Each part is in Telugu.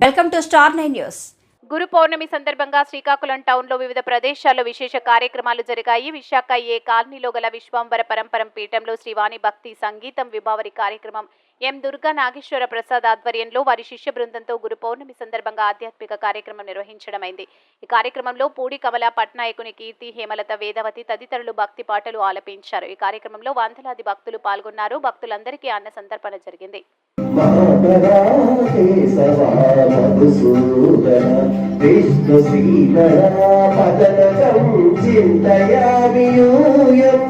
Welcome to Star 9 news. Guru Purnima సందర్భంగా శ్రీకాకుళం టౌన్లో వివిధ ప్రదేశాల్లో విశేష కార్యక్రమాలు జరిగాయి. విశాఖ ఏ కాలనీలో గల విశ్వాంబర పరంపరం పీఠంలో శ్రీవాణి భక్తి సంగీతం విభావరి కార్యక్రమం ఎం దుర్గా నాగేశ్వర ప్రసాద్ ఆధ్వర్యంలో వారి శిష్య బృందంతో గురు పౌర్ణమి సందర్భంగా ఆధ్యాత్మిక కార్యక్రమం నిర్వహించడమైంది. ఈ కార్యక్రమంలో పూడి కమల పట్నాయకుని కీర్తి, హేమలత, వేదవతి తదితరులు భక్తి పాటలు ఆలపించారు. ఈ కార్యక్రమంలో వందలాది భక్తులు పాల్గొన్నారు. భక్తులందరికీ అన్న సంతర్పణ జరిగింది. విష్ణు శ్రీధర పదనకం చింతయామియూయం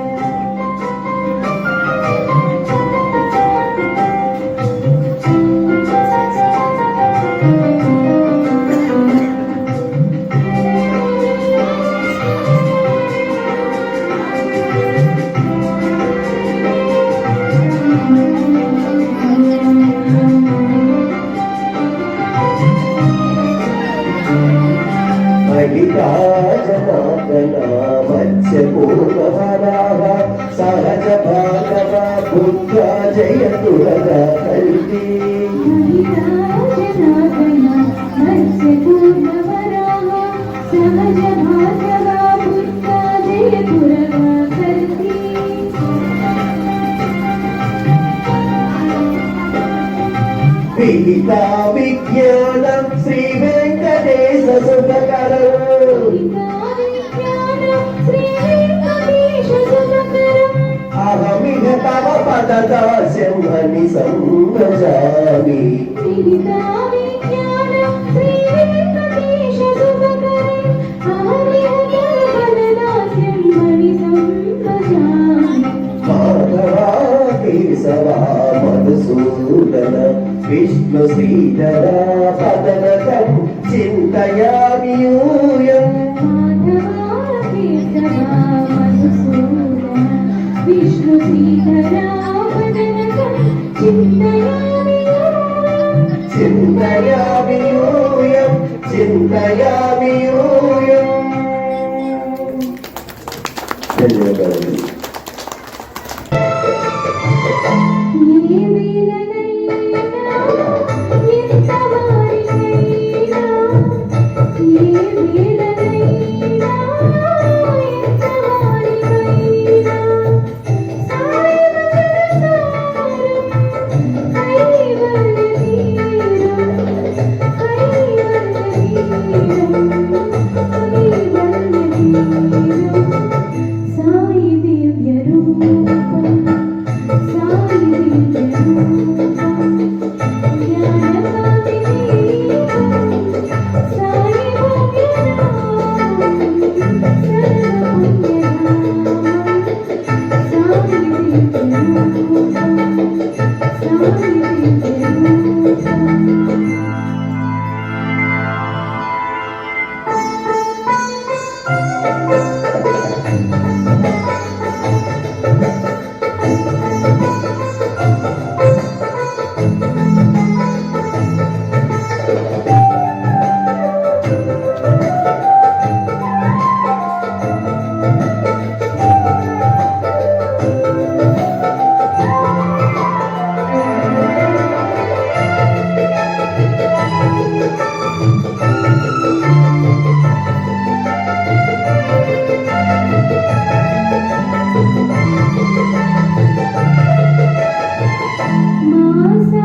మత్స్యపూర్ణవరాహ సహజ భాగవ బుద్ధ జయతురగా కల్పి విహితా విజ్ఞానం శ్రీ వెంకటేశ శుభకరం అహమిహ తవ పదదాస్యం హని సంభజామి మాధవా కేశవా మధుసూదన విష్ణు శ్రీధర పదనకం చింతయామి యూయం విష్ణు శ్రీధరావదనకం చింతయామి యూయం చింతయామి యూయం